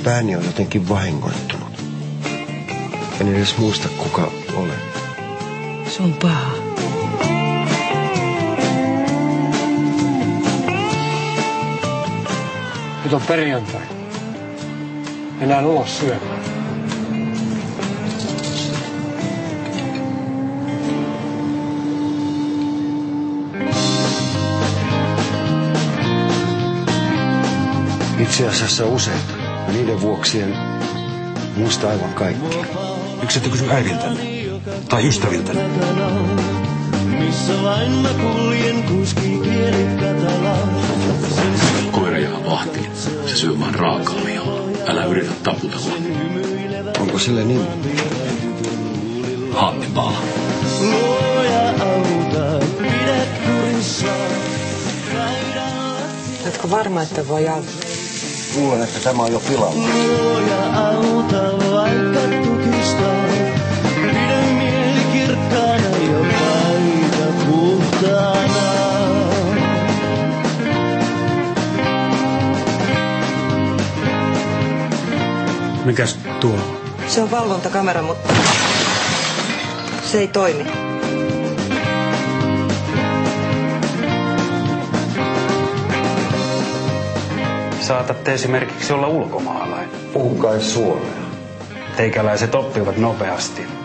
Pääni on jotenkin vahingoittunut. En edes muista, kuka olen. Se on paha. Nyt on perjantai. Mennään ulos syömään. Itse asiassa useita. Ja niiden vuoksi en muista aivan kaikkea. Miksi ette kysy äidiltänne? Tai ystäviltänne? Koira jää vahtiin. Se syö vain raakaa lihaa. Älä yritä taputella. Onko sille nimi? Hannibal. Oletko varma, että voi auttaa? Luulen, että tämä on jo pilalla. Mikäs tuo on? Se on valvontakamera, mutta se ei toimi. Saatatte esimerkiksi olla ulkomaalainen. Puhu kai suomea. Teikäläiset oppivat nopeasti.